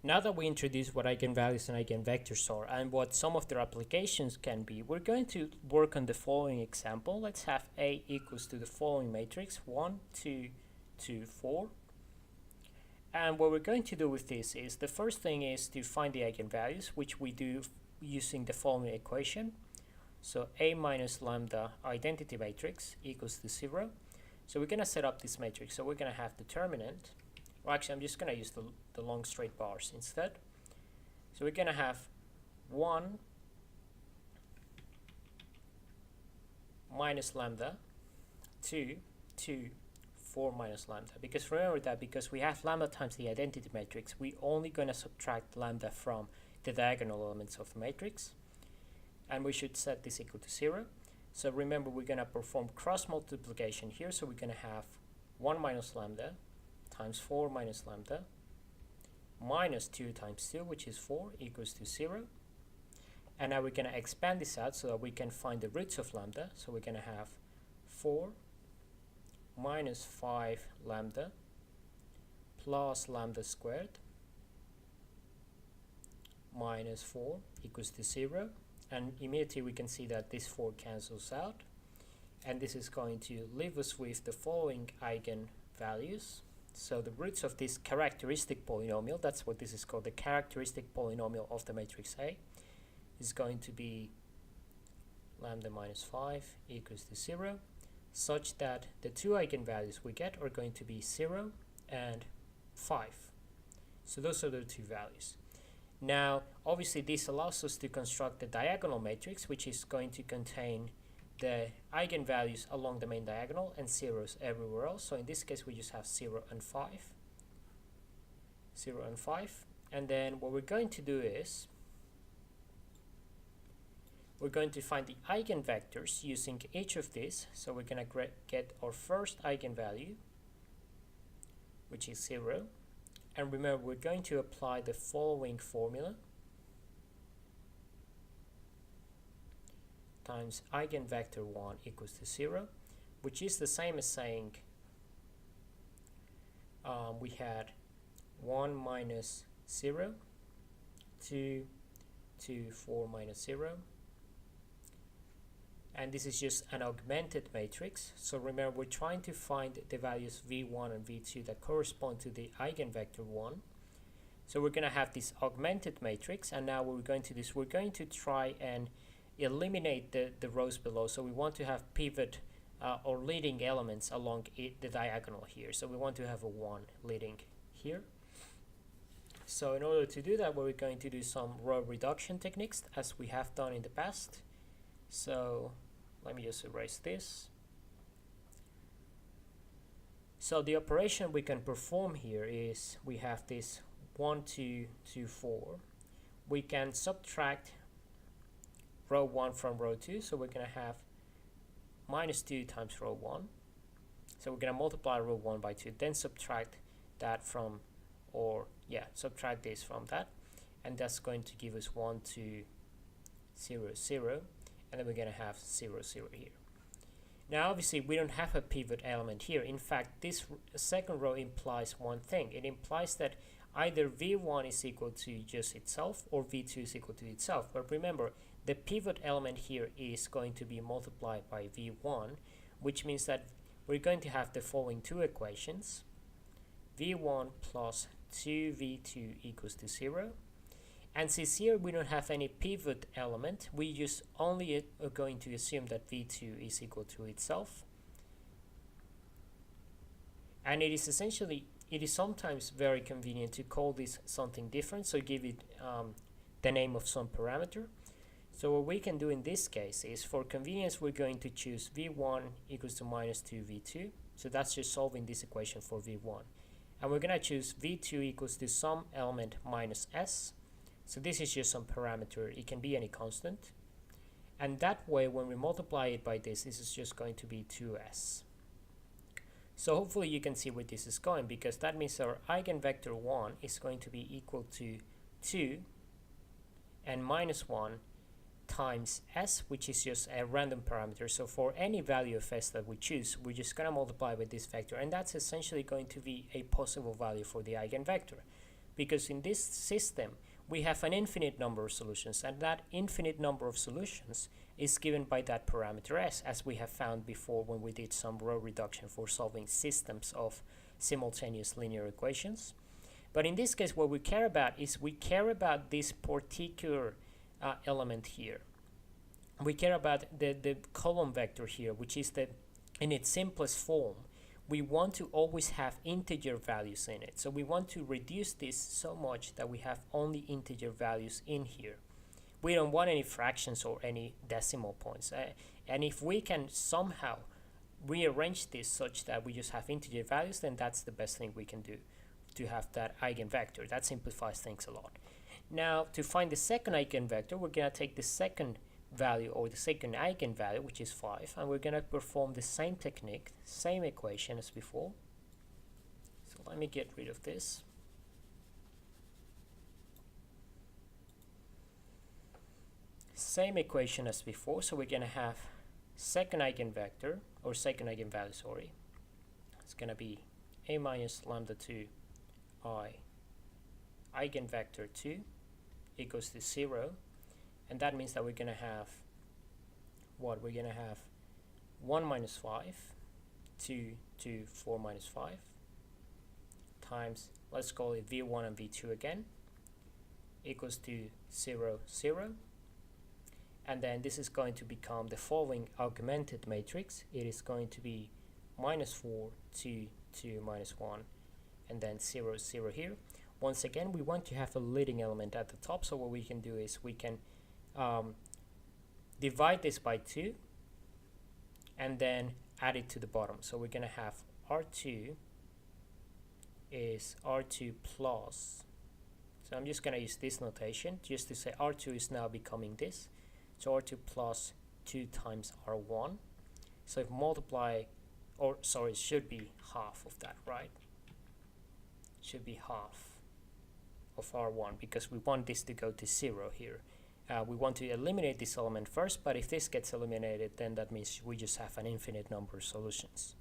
Now that we introduced what eigenvalues and eigenvectors are and what some of their applications can be, we're going to work on the following example. Let's have A equals to the following matrix, 1, 2, 2, 4. And what we're going to do with this is, the first thing is to find the eigenvalues, which we do using the following equation. So A minus lambda identity matrix equals to 0. So we're going to set up this matrix. So we're going to have determinant. Well, actually, I'm just going to use the long straight bars instead. So we're going to have 1 minus lambda, 2, 2, 4 minus lambda. Because remember that because we have lambda times the identity matrix, we're only going to subtract lambda from the diagonal elements of the matrix. And we should set this equal to 0. So remember, we're going to perform cross multiplication here. So we're going to have 1 minus lambda times 4 minus lambda minus 2 times 2, which is 4, equals to 0. And now we're going to expand this out so that we can find the roots of lambda. So we're going to have 4 minus 5 lambda plus lambda squared minus 4 equals to 0. And immediately we can see that this 4 cancels out. And this is going to leave us with the following eigenvalues. So the roots of this characteristic polynomial, that's what this is called, the characteristic polynomial of the matrix A, is going to be lambda minus 5 equals to 0, such that the two eigenvalues we get are going to be 0 and 5. So those are the two values. Now, obviously, this allows us to construct the diagonal matrix, which is going to contain the eigenvalues along the main diagonal and zeros everywhere else. So in this case, we just have 0 and 5. 0 and 5. And then what we're going to do is we're going to find the eigenvectors using each of these. So we're going to get our first eigenvalue, which is 0. And remember, we're going to apply the following formula times eigenvector 1 equals to 0, which is the same as saying we had 1 minus 0, 2, 2, 4 minus 0. And this is just an augmented matrix. So remember, we're trying to find the values v1 and v2 that correspond to the eigenvector 1. So we're going to have this augmented matrix, and now what we're going to do is we're going to try and eliminate the rows below. So we want to have pivot or leading elements along the diagonal here. So we want to have a 1 leading here. So in order to do that, we're going to do some row reduction techniques as we have done in the past. So let me just erase this. So the operation we can perform here is we have this 1, 2, 2, 4. We can subtract row 1 from row 2. So we're going to have minus 2 times row 1. So we're going to multiply row 1 by 2, then subtract that from, subtract this from that. And that's going to give us 1, 2, 0, 0. And then we're going to have 0, 0 here. Now, obviously, we don't have a pivot element here. In fact, this second row implies one thing. It implies that either v1 is equal to just itself or v2 is equal to itself. But remember, the pivot element here is going to be multiplied by v1, which means that we're going to have the following two equations. v1 plus 2v2 equals to 0. And since here we don't have any pivot element, we just only are going to assume that v2 is equal to itself. And it is sometimes very convenient to call this something different, so give it the name of some parameter. So what we can do in this case is, for convenience, we're going to choose v1 equals to minus 2v2. So that's just solving this equation for v1. And we're going to choose v2 equals to some element minus s. So this is just some parameter. It can be any constant. And that way, when we multiply it by this is just going to be 2s. So hopefully you can see where this is going, because that means our eigenvector 1 is going to be equal to 2 and minus 1 times s, which is just a random parameter. So for any value of s that we choose, we're just going to multiply with this vector, and that's essentially going to be a possible value for the eigenvector. because in this system we have an infinite number of solutions, and that infinite number of solutions is given by that parameter s, as we have found before when we did some row reduction for solving systems of simultaneous linear equations. But in this case, what we care about is we care about this particular element here. We care about the column vector here, which is that in its simplest form, we want to always have integer values in it. So we want to reduce this so much that we have only integer values in here. We don't want any fractions or any decimal points. And if we can somehow rearrange this such that we just have integer values, then that's the best thing we can do to have that eigenvector. That simplifies things a lot. Now, to find the second eigenvector, we're going to take the second value, or the second eigenvalue, which is 5, and we're going to perform the same technique, same equation as before. So let me get rid of this. Same equation as before, so we're going to have second eigenvector, or second eigenvalue, sorry. It's going to be a minus lambda 2 I eigenvector 2 equals to 0. And that means that we're going to have what? We're going to have 1 minus 5, 2 to 4 minus 5, times, let's call it v1 and v2 again, equals to 0, 0. And then this is going to become the following augmented matrix. It is going to be minus 4, 2, 2, minus 1, and then 0, 0 here. Once again, we want to have a leading element at the top, so what we can do is we can divide this by 2 and then add it to the bottom. So we're going to have R2 is R2 plus, so I'm just going to use this notation just to say R2 is now becoming this, so R2 plus 2 times R1. So if multiply, or sorry, it should be half of that, right? It should be half of R1 because we want this to go to 0 here. We want to eliminate this element first, but if this gets eliminated, then that means we just have an infinite number of solutions.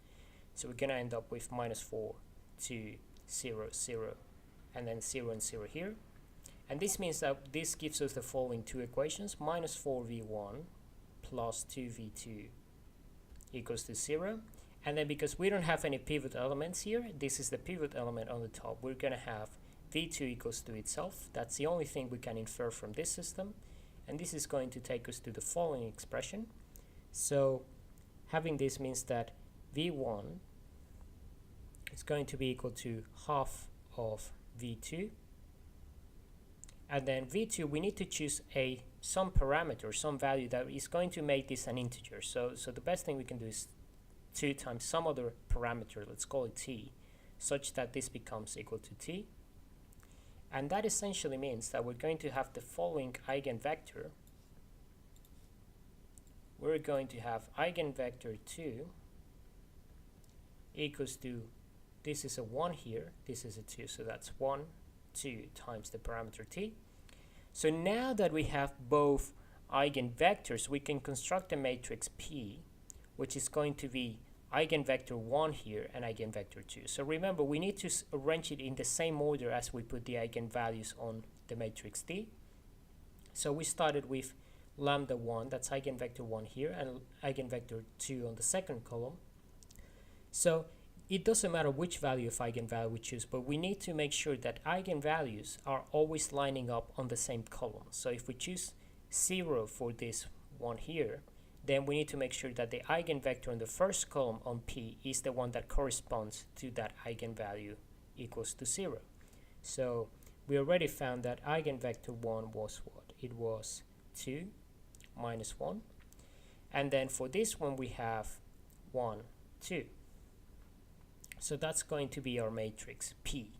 So we're going to end up with minus 4, 2, 0, 0, and then 0 and 0 here. And this means that this gives us the following two equations: minus 4v1 plus 2v2 equals to 0. And then because we don't have any pivot elements here, this is the pivot element on the top. We're going to have v2 equals to itself. That's the only thing we can infer from this system. And this is going to take us to the following expression. So having this means that v1 is going to be equal to half of v2. And then v2, we need to choose some parameter, some value that is going to make this an integer. So the best thing we can do is 2 times some other parameter, let's call it t, such that this becomes equal to t. And that essentially means that we're going to have the following eigenvector. We're going to have eigenvector 2 equals to, this is a 1 here, this is a 2, so that's 1, 2 times the parameter t. So now that we have both eigenvectors, we can construct a matrix P, which is going to be eigenvector 1 here and eigenvector 2. So remember, we need to arrange it in the same order as we put the eigenvalues on the matrix T. So we started with lambda 1, that's eigenvector 1 here, and eigenvector 2 on the second column. So it doesn't matter which value of eigenvalue we choose, but we need to make sure that eigenvalues are always lining up on the same column. So if we choose 0 for this one here, then we need to make sure that the eigenvector in the first column on P is the one that corresponds to that eigenvalue equals to 0. So we already found that eigenvector 1 was what? It was 2 minus 1. And then for this one we have 1, 2. So that's going to be our matrix P.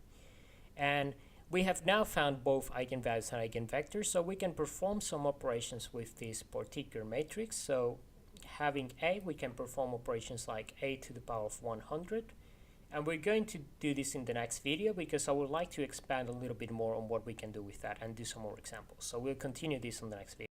And we have now found both eigenvalues and eigenvectors, so we can perform some operations with this particular matrix. So having A, we can perform operations like a to the power of 100. And we're going to do this in the next video because I would like to expand a little bit more on what we can do with that and do some more examples. So we'll continue this on the next video.